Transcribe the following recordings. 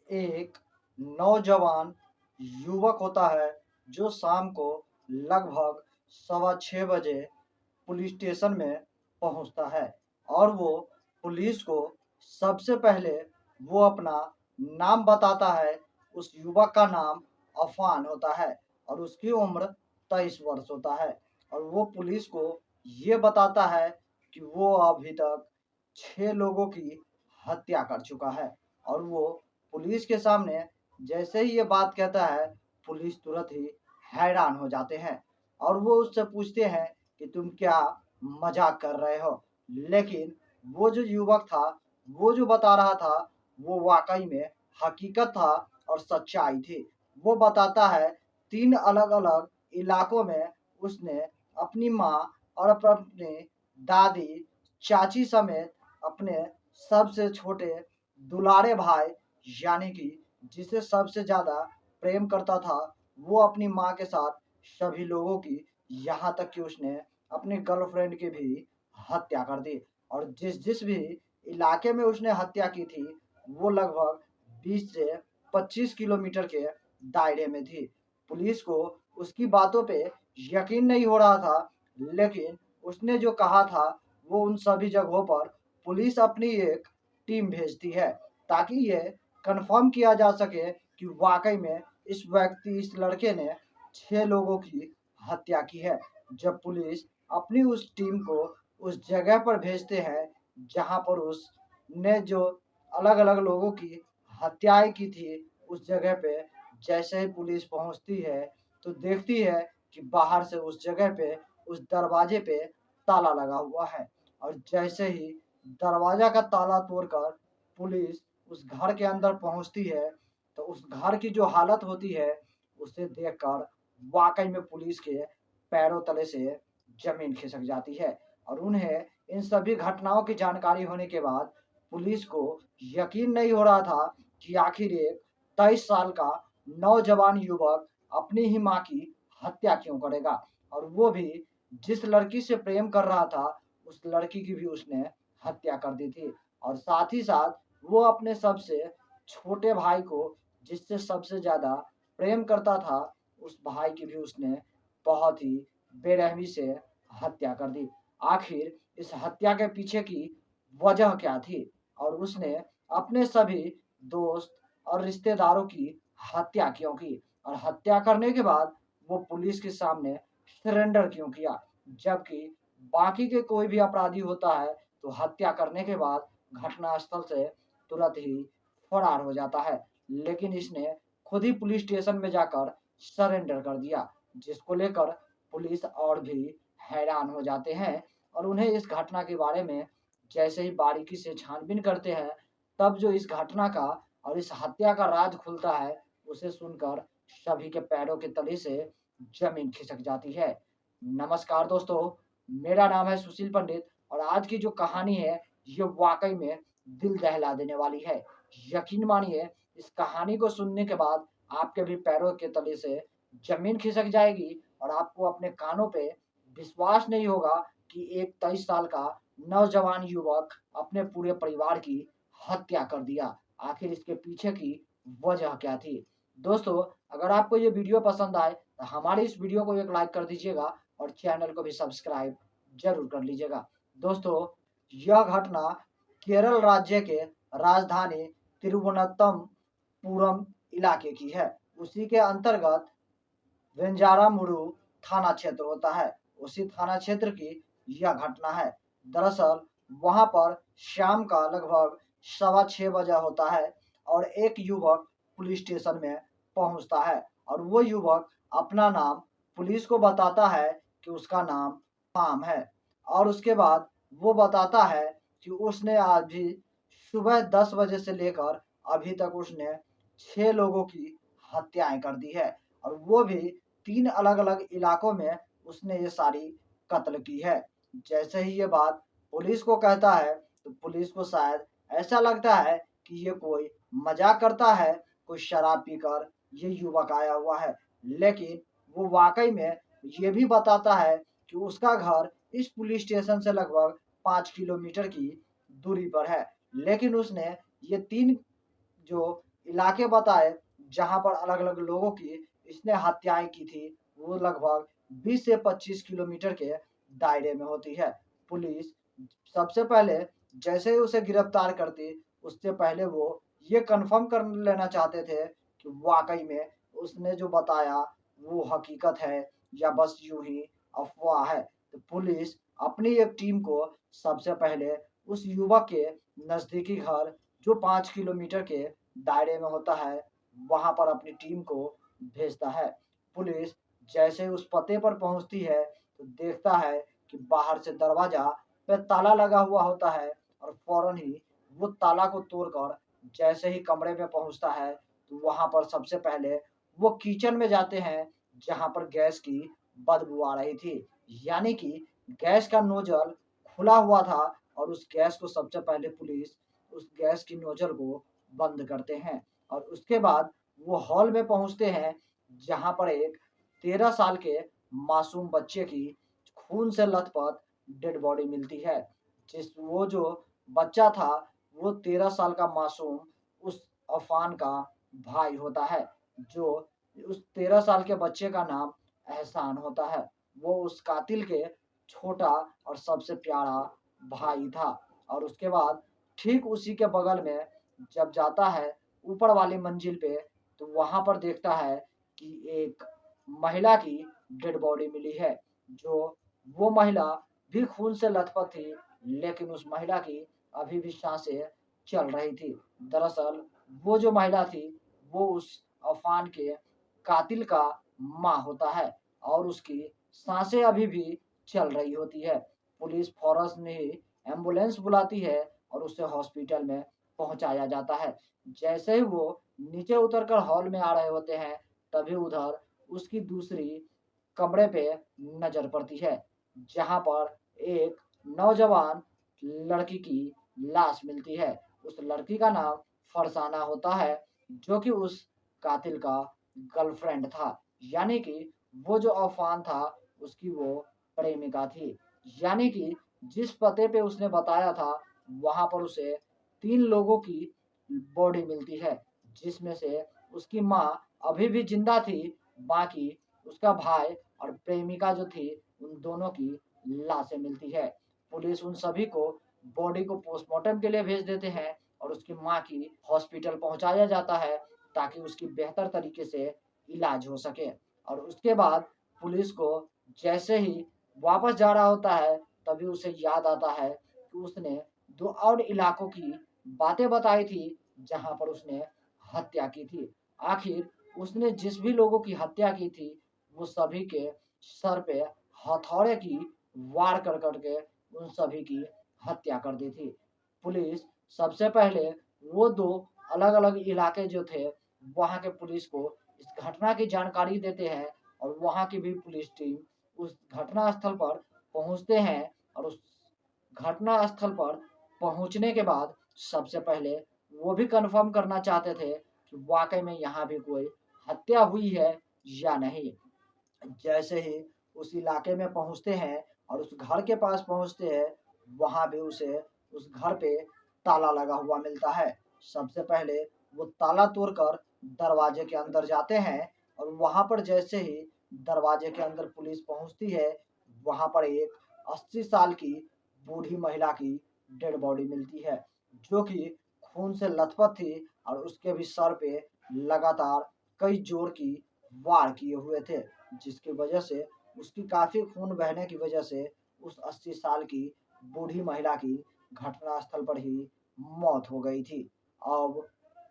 एक नौजवान युवक होता है जो शाम को लगभग 6:15 बजे पुलिस स्टेशन में पहुंचता है और वो पुलिस को सबसे पहले वो अपना नाम बताता है। उस युवक का नाम अफान होता है और उसकी उम्र 23 वर्ष होता है और वो पुलिस को ये बताता है कि वो अभी तक 6 लोगों की हत्या कर चुका है। और वो पुलिस के सामने जैसे ही ये बात कहता है, पुलिस तुरंत ही हैरान हो जाते हैं और वो उससे पूछते हैं कि तुम क्या मजाक कर रहे हो। लेकिन वो जो युवक था, वो जो बता रहा था, वो वाकई में हकीकत था और सच्चाई थी। वो बताता है 3 अलग-अलग इलाकों में उसने अपनी माँ और अपनी दादी, चाची समेत अपने सबसे छोटे दुलारे भाई, यानी कि जिसे सबसे ज़्यादा प्रेम करता था, वो अपनी माँ के साथ सभी लोगों की, यहाँ तक कि उसने अपनी गर्लफ्रेंड की भी हत्या कर दी। और जिस जिस भी इलाके में उसने हत्या की थी, वो लगभग 20 से 25 किलोमीटर के दायरे में थी। पुलिस को उसकी बातों पे यकीन नहीं हो रहा था, लेकिन उसने जो कहा था, वो उन सभी जगहों पर पुलिस अपनी एक टीम भेजती है ताकि ये कंफर्म किया जा सके कि वाकई में इस लड़के ने 6 लोगों की हत्या की है। जब पुलिस अपनी उस टीम को उस जगह पर भेजते हैं जहां पर उसने जो अलग-अलग लोगों की हत्याएं की थी, उस जगह पे जैसे ही पुलिस पहुंचती है तो देखती है कि बाहर से उस जगह पे, उस दरवाजे पे ताला लगा हुआ है। और जैसे ही दरवाजा का ताला तोड़कर पुलिस उस घर के अंदर पहुंचती है, तो उस घर की जो हालत होती है, उसे देखकर वाकई में पुलिस के पैरों तले से जमीन खिसक जाती है। और उन्हें इन सभी घटनाओं की जानकारी होने के बाद पुलिस को यकीन नहीं हो रहा था कि आखिर एक 23 साल का नौजवान युवक अपनी ही माँ की हत्या क्यों करेगा। और वो भी जिस लड़की से प्रेम कर रहा था, उस लड़की की भी उसने हत्या कर दी थी। और साथ ही साथ वो अपने सबसे छोटे भाई को, जिससे सबसे ज़्यादा प्रेम करता था, उस भाई की भी उसने बहुत ही बेरहमी से हत्या कर दी। आखिर इस हत्या के पीछे की वजह क्या थी और उसने अपने सभी दोस्त और रिश्तेदारों की हत्या क्यों की, और हत्या करने के बाद वो पुलिस के सामने सरेंडर क्यों किया, जबकि बाकी के कोई भी अपराधी होता है तो हत्या करने के बाद घटनास्थल से तुरंत ही फरार हो जाता है। लेकिन इसने खुद ही पुलिस स्टेशन में जाकर सरेंडर कर दिया, जिसको लेकर पुलिस और भी हैरान हो जाते हैं। और उन्हें इस घटना के बारे में जैसे ही बारीकी से छानबीन करते हैं, तब जो इस घटना का और इस हत्या का राज खुलता है, उसे सुनकर सभी के पैरों के तले से जमीन खिसक जाती है। नमस्कार दोस्तों, मेरा नाम है सुशील पंडित और आज की जो कहानी है, ये वाकई में दिल दहला देने वाली है। यकीन मानिए, इस कहानी को सुनने के बाद आपके भी पैरों के तले से जमीन खिसक जाएगी और आपको अपने कानों पे विश्वास नहीं होगा कि एक 23 साल का नौजवान युवक अपने पूरे परिवार की हत्या कर दिया। आखिर इसके पीछे की वजह क्या थी? दोस्तों, अगर आपको ये वीडियो पसंद आए तो हमारे इस वीडियो को एक लाइक कर दीजिएगा और चैनल को भी सब्सक्राइब ज़रूर कर लीजिएगा। दोस्तों, यह घटना केरल राज्य के राजधानी तिरुवनंतपुरम इलाके की है। उसी के अंतर्गत वेंजारामुरु थाना क्षेत्र होता है। उसी थाना क्षेत्र की यह घटना है। दरअसल वहां पर शाम का लगभग 6:15 बजा होता है और एक युवक पुलिस स्टेशन में पहुंचता है और वो युवक अपना नाम पुलिस को बताता है कि उसका नाम पाम है। और उसके बाद वो बताता है कि उसने आज भी सुबह 10 बजे से लेकर अभी तक उसने 6 लोगों की हत्याएं कर दी है और वो भी 3 अलग-अलग इलाकों में उसने ये सारी कत्ल की है। जैसे ही ये बात पुलिस को कहता है, तो पुलिस को शायद ऐसा लगता है कि ये कोई मजाक करता है, कोई शराब पीकर ये युवक आया हुआ है। लेकिन वो वाकई में ये भी बताता है कि उसका घर इस पुलिस स्टेशन से लगभग 5 किलोमीटर की दूरी पर है। लेकिन उसने ये 3 जो इलाके बताए जहां पर अलग अलग लोगों की इसने हत्याएं की थी, वो लगभग 20 से 25 किलोमीटर के दायरे में होती है। पुलिस सबसे पहले जैसे ही उसे गिरफ्तार करती, उससे पहले वो ये कंफर्म कर लेना चाहते थे कि वाकई में उसने जो बताया वो हकीकत है या बस यूं ही अफवाह है। तो पुलिस अपनी एक टीम को सबसे पहले उस युवक के नजदीकी घर, जो 5 किलोमीटर के दायरे में होता है, वहां पर अपनी टीम को भेजता है। पुलिस जैसे ही उस पते पर पहुंचती है तो देखता है कि बाहर से दरवाजा पे ताला लगा हुआ होता है, और फौरन ही वो ताला को तोड़कर जैसे ही कमरे में पहुंचता है तो वहां पर सबसे पहले वो किचन में जाते हैं, जहां पर गैस की बदबू आ रही थी। यानी कि गैस का नोजल खुला हुआ था, और उस गैस को सबसे पहले पुलिस उस गैस की नोजल को बंद करते हैं। और उसके बाद वो हॉल में पहुंचते हैं, जहां पर एक 13 साल के मासूम बच्चे की खून से लथपथ डेड बॉडी मिलती है। वो जो बच्चा था, वो 13 साल का मासूम उस अफान का भाई होता है। जो उस 13 साल के बच्चे का नाम एहसान होता है। वो उस कातिल के छोटा और सबसे प्यारा भाई था। और उसके बाद ठीक उसी के बगल में जब जाता है ऊपर वाली मंजिल पे, तो वहां पर देखता है कि एक महिला की डेड बॉडी मिली है। जो वो महिला भी खून से लथपथ थी, लेकिन उस महिला की अभी भी सांसें चल रही थी। दरअसल वो जो महिला थी, वो उस अफान के कातिल का माँ होता है, और उसकी सांसें अभी भी चल रही होती है। पुलिस फौरन ही एम्बुलेंस बुलाती है और उसे हॉस्पिटल में पहुंचाया जाता है। जैसे ही वो नीचे उतरकर हॉल में आ रहे होते हैं, तभी उधर उसकी दूसरी कमरे पे नजर पड़ती है, जहां पर एक नौजवान लड़की की लाश मिलती है। उस लड़की का नाम फरसाना होता है, जो कि उस कातिल का गर्लफ्रेंड था। यानी कि वो जो अफान था, उसकी वो प्रेमिका थी। यानी कि जिस पते पे उसने बताया था, वहां पर उसे 3 लोगों की बॉडी मिलती है, जिसमें से उसकी माँ अभी भी जिंदा थी। बाकी उसका भाई और प्रेमिका जो थी, उन दोनों की लाशें मिलती है। पुलिस उन सभी को बॉडी को पोस्टमार्टम के लिए भेज देते हैं, और उसकी माँ की हॉस्पिटल पहुंचाया जाता है, ताकि उसकी बेहतर तरीके से इलाज हो सके। और उसके बाद पुलिस को जैसे ही वापस जा रहा होता है, तभी उसे याद आता है कि उसने 2 और इलाकों की बातें बताई थी, जहां पर उसने हत्या की थी। आखिर उसने जिस भी लोगों की हत्या की थी, वो सभी के सर पे हथौड़े की वार कर करके उन सभी की हत्या कर दी थी। पुलिस सबसे पहले वो 2 अलग-अलग इलाके जो थे, वहाँ के पुलिस को इस घटना की जानकारी देते हैं, और वहाँ की भी पुलिस टीम उस घटना स्थल पर पहुँचते हैं। और उस घटना स्थल पर पहुँचने के बाद सबसे पहले वो भी कंफर्म करना चाहते थे कि वाक़ई में यहाँ भी कोई हत्या हुई है या नहीं। जैसे ही उस इलाके में पहुँचते हैं और उस घर के पास पहुँचते हैं, वहाँ भी उसे उस घर पे ताला लगा हुआ मिलता है। सबसे पहले वो ताला तोड़कर दरवाजे के अंदर जाते हैं, और वहाँ पर जैसे ही दरवाजे के अंदर पुलिस पहुँचती है, वहाँ पर एक 80 साल की बूढ़ी महिला की डेड बॉडी मिलती है, जो कि खून से लथपथ थी, और उसके भी सर पे लगातार कई जोर की वार किए हुए थे, जिसकी वजह से उसकी काफ़ी खून बहने की वजह से उस 80 साल की बूढ़ी महिला की घटना स्थल पर ही मौत हो गई थी। अब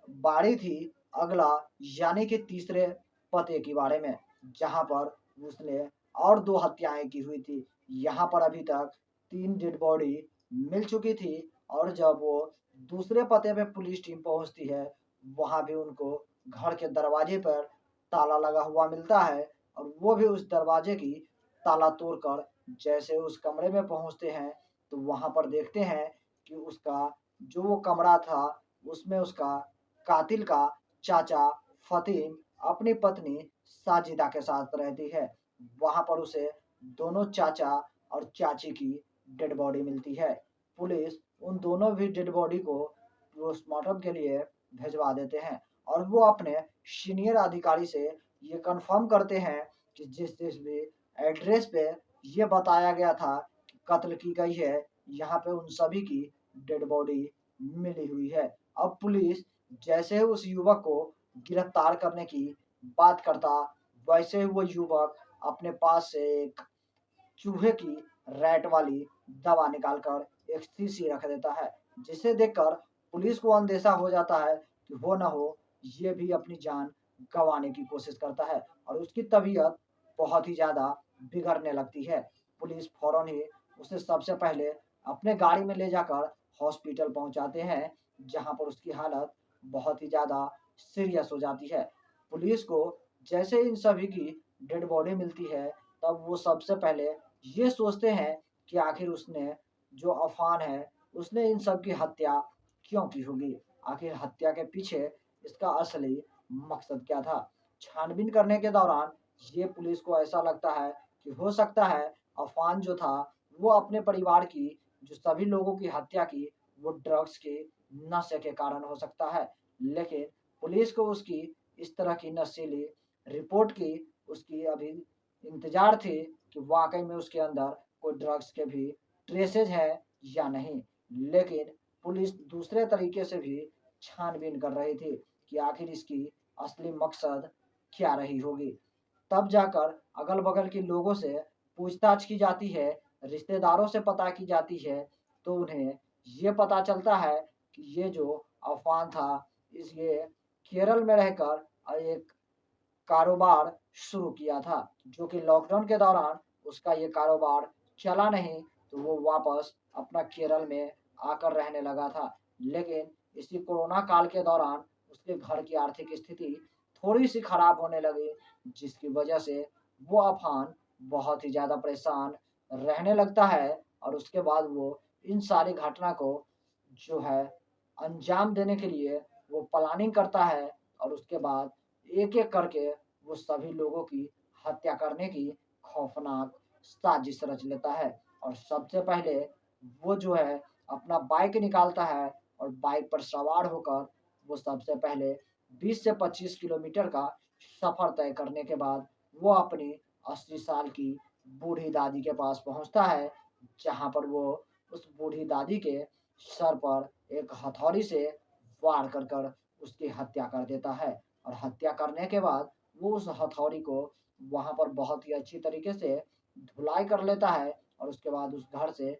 बारी थी अगला, यानी कि तीसरे पते के बारे में, जहाँ पर उसने और 2 हत्याएं की हुई थी। यहाँ पर अभी तक 3 डेड बॉडी मिल चुकी थी, और जब वो दूसरे पते पे पुलिस टीम पहुंचती है, वहां भी उनको घर के दरवाजे पर ताला लगा हुआ मिलता है, और वो भी उस दरवाजे की ताला तोड़कर जैसे उस कमरे में पहुंचते हैं, तो वहां पर देखते हैं कि उसका जो वो कमरा था, उसमें उसका कातिल का चाचा फतीम अपनी पत्नी साजिदा के साथ रहती है। वहां पर उसे दोनों चाचा और चाची की डेड बॉडी मिलती है। पुलिस उन दोनों भी डेड बॉडी को पोस्टमार्टम के लिए भिजवा देते हैं, और वो अपने सीनियर अधिकारी से ये कंफर्म करते हैं कि जिस जिस भी एड्रेस पे ये बताया गया था कि कत्ल की गई है, यहाँ पे उन सभी की डेड बॉडी मिली हुई है। अब पुलिस जैसे ही उस युवक को गिरफ्तार करने की बात करता, वैसे ही वो युवक अपने पास से एक चूहे की रैट वाली दवा निकालकर एक शीशी रख देता है, जिसे देखकर पुलिस को अंदेशा हो जाता है कि हो न हो ये भी अपनी जान गंवाने की कोशिश करता है और उसकी तबीयत बहुत ही ज़्यादा बिगड़ने लगती है। पुलिस फौरन ही उसे सबसे पहले अपने गाड़ी में ले जाकर हॉस्पिटल पहुंचाते हैं, जहां पर उसकी हालत बहुत ही ज़्यादा सीरियस हो जाती है। पुलिस को जैसे इन सभी की डेड बॉडी मिलती है, तब वो सबसे पहले ये सोचते हैं कि आखिर उसने जो अफान है, उसने इन सब की हत्या क्यों की होगी? आखिर हत्या के पीछे इसका असली मकसद क्या था? छानबीन करने के दौरान ये पुलिस को ऐसा लगता है कि हो सकता है अफान जो था, वो अपने परिवार की जो सभी लोगों की हत्या की, वो ड्रग्स के नशे के कारण हो सकता है। लेकिन पुलिस को उसकी इस तरह की नशीली रिपोर्ट की उसकी अभी इंतजार थी कि वाकई में उसके अंदर कोई ड्रग्स के भी ट्रेसेज है या नहीं। लेकिन पुलिस दूसरे तरीके से भी छानबीन कर रही थी कि आखिर इसकी असली मकसद क्या रही होगी। तब जाकर अगल बगल के लोगों से पूछताछ की जाती है, रिश्तेदारों से पता की जाती है, तो उन्हें ये पता चलता है कि ये जो अफवान था, इस ये केरल में रहकर एक कारोबार शुरू किया था, जो कि लॉकडाउन के दौरान उसका ये कारोबार चला नहीं, तो वो वापस अपना केरल में आकर रहने लगा था। लेकिन इसी कोरोना काल के दौरान उसके घर की आर्थिक स्थिति थोड़ी-सी खराब होने लगी, जिसकी वजह से वो अफ़ान बहुत ही ज़्यादा परेशान रहने लगता है और उसके बाद वो इन सारी घटना को जो है अंजाम देने के लिए वो प्लानिंग करता है और उसके बाद एक-एक करके वो सभी लोगों की हत्या करने की खौफनाक साजिश रच लेता है और सबसे पहले वो जो है अपना बाइक निकालता है और बाइक पर सवार होकर वो सबसे पहले 20 से 25 किलोमीटर का सफ़र तय करने के बाद वो अपनी 80 साल की बूढ़ी दादी के पास पहुंचता है, जहां पर वो उस बूढ़ी दादी के सर पर एक हथौड़ी से वार कर कर उसकी हत्या कर देता है और हत्या करने के बाद वो उस हथौड़ी को वहाँ पर बहुत ही अच्छी तरीके से धुलाई कर लेता है और उसके बाद उस घर से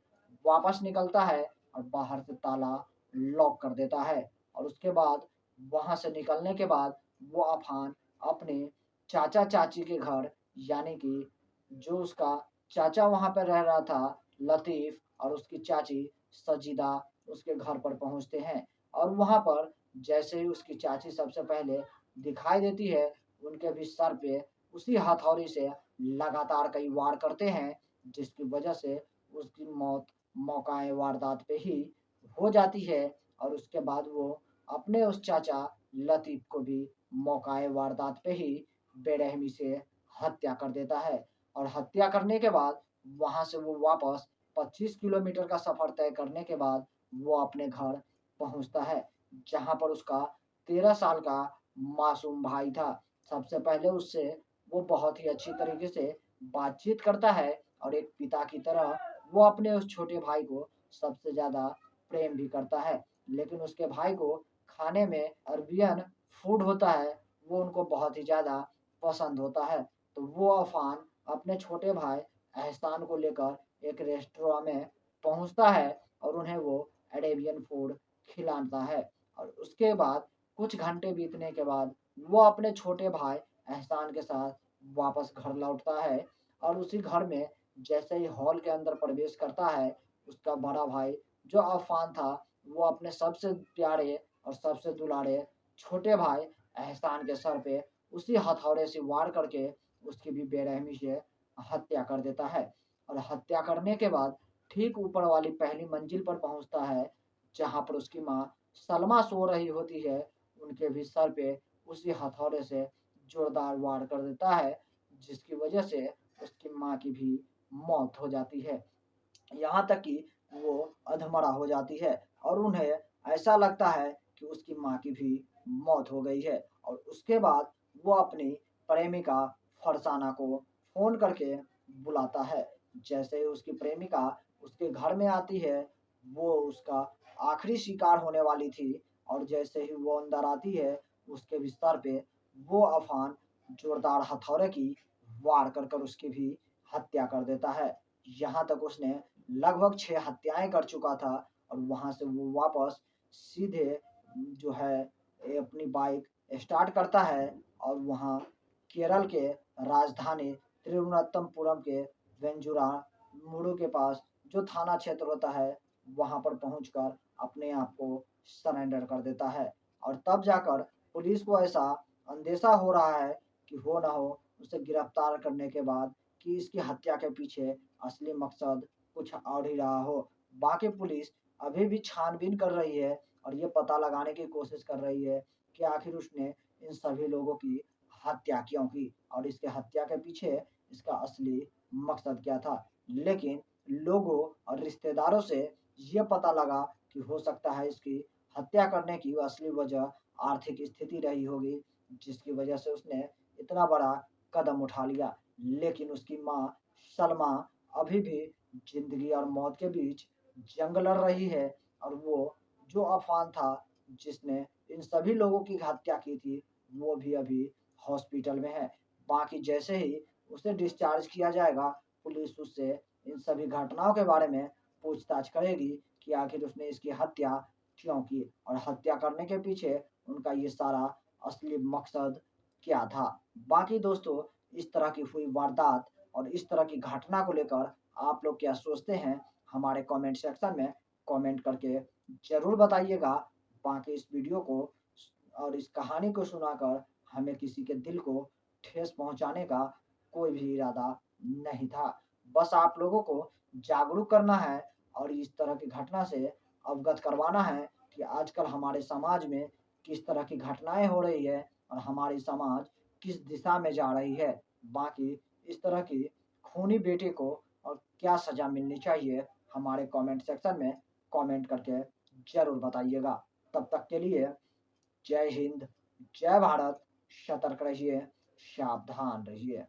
वापस निकलता है और बाहर से ताला लॉक कर देता है और उसके बाद वहाँ से निकलने के बाद वो अफान अपने चाचा-चाची के घर, यानी कि जो उसका चाचा वहाँ पे रह रहा था, लतीफ़, और उसकी चाची सजीदा, उसके घर पर पहुँचते हैं और वहाँ पर जैसे ही उसकी चाची सबसे पहले दिखाई देती है, उनके भी सर पे उसी हथौड़ी से लगातार कई वार करते हैं, जिसकी वजह से उसकी मौत मौकाए वारदात पे ही हो जाती है और उसके बाद वो अपने उस चाचा लतीफ़ को भी मौकाए वारदात पे ही बेरहमी से हत्या कर देता है और हत्या करने के बाद वहाँ से वो वापस 25 किलोमीटर का सफ़र तय करने के बाद वो अपने घर पहुँचता है, जहाँ पर उसका 13 साल का मासूम भाई था। सबसे पहले उससे वो बहुत ही अच्छी तरीके से बातचीत करता है और एक पिता की तरह वो अपने उस छोटे भाई को सबसे ज़्यादा प्रेम भी करता है। लेकिन उसके भाई को खाने में अरबियन फूड होता है, वो उनको बहुत ही ज़्यादा पसंद होता है। तो वो अफ़ान अपने छोटे भाई एहसान को लेकर एक रेस्टोरेंट में पहुँचता है और उन्हें वो अरेबियन फूड खिलाता है और उसके बाद कुछ घंटे बीतने के बाद वो अपने छोटे भाई एहसान के साथ वापस घर लौटता है और उसी घर में जैसे ही हॉल के अंदर प्रवेश करता है, उसका बड़ा भाई जो अफ़ान था, वो अपने सबसे प्यारे और सबसे दुलारे छोटे भाई एहसान के सर पे उसी हथौड़े से वार करके उसकी भी बेरहमी से हत्या कर देता है और हत्या करने के बाद ठीक ऊपर वाली पहली मंजिल पर पहुंचता है, जहां पर उसकी माँ सलमा सो रही होती है। उनके भी सर पे उसी हथौड़े से जोरदार वार कर देता है, जिसकी वजह से उसकी माँ की भी मौत हो जाती है। यहाँ तक कि वो अधमरा हो जाती है और उन्हें ऐसा लगता है कि उसकी माँ की भी मौत हो गई है। और उसके बाद वो अपनी प्रेमिका फरसाना को फ़ोन करके बुलाता है। जैसे ही उसकी प्रेमिका उसके घर में आती है, वो उसका आखिरी शिकार होने वाली थी और जैसे ही वो अंदर आती है, उसके बिस्तर पे वो अफ़ान जोरदार हथौड़े की वार कर कर उसकी भी हत्या कर देता है। यहाँ तक उसने लगभग 6 हत्याएँ कर चुका था और वहाँ से वो वापस सीधे जो है अपनी बाइक स्टार्ट करता है और वहाँ केरल के राजधानी तिरुवनंतपुरम के वेंजुरामुडु के पास जो थाना क्षेत्र होता है, वहाँ पर पहुँचकर अपने आप को सरेंडर कर देता है। और तब जाकर पुलिस को ऐसा अंदेशा हो रहा है कि हो ना हो उसे गिरफ्तार करने के बाद कि इसकी हत्या के पीछे असली मकसद कुछ और ही रहा हो। बाकी पुलिस अभी भी छानबीन कर रही है और ये पता लगाने की कोशिश कर रही है कि आखिर उसने इन सभी लोगों की हत्या क्यों की और इसके हत्या के पीछे इसका असली मकसद क्या था। लेकिन लोगों और रिश्तेदारों से ये पता लगा कि हो सकता है इसकी हत्या करने की असली वजह आर्थिक स्थिति रही होगी, जिसकी वजह से उसने इतना बड़ा कदम उठा लिया। लेकिन उसकी माँ सलमा अभी भी ज़िंदगी और मौत के बीच जंग लड़ रही है और वो जो अफ़ान था जिसने इन सभी लोगों की हत्या की थी, वो भी अभी हॉस्पिटल में है। बाकी जैसे ही उसे डिस्चार्ज किया जाएगा, पुलिस उससे इन सभी घटनाओं के बारे में पूछताछ करेगी कि आखिर उसने इसकी हत्या क्यों की और हत्या करने के पीछे उनका ये सारा असली मकसद क्या था। बाकी दोस्तों, इस तरह की हुई वारदात और इस तरह की घटना को लेकर आप लोग क्या सोचते हैं? हमारे कमेंट सेक्शन में कमेंट करके ज़रूर बताइएगा। बाकी इस वीडियो को और इस कहानी को सुनाकर हमें किसी के दिल को ठेस पहुँचाने का कोई भी इरादा नहीं था। बस आप लोगों को जागरूक करना है और इस तरह की घटना से अवगत करवाना है कि आजकल हमारे समाज में किस तरह की घटनाएँ हो रही है और हमारी समाज किस दिशा में जा रही है। बाकी इस तरह की खूनी बेटे को और क्या सज़ा मिलनी चाहिए, हमारे कमेंट सेक्शन में कमेंट करके ज़रूर बताइएगा। तब तक के लिए जय हिंद, जय भारत, सतर्क रहिए, सावधान रहिए।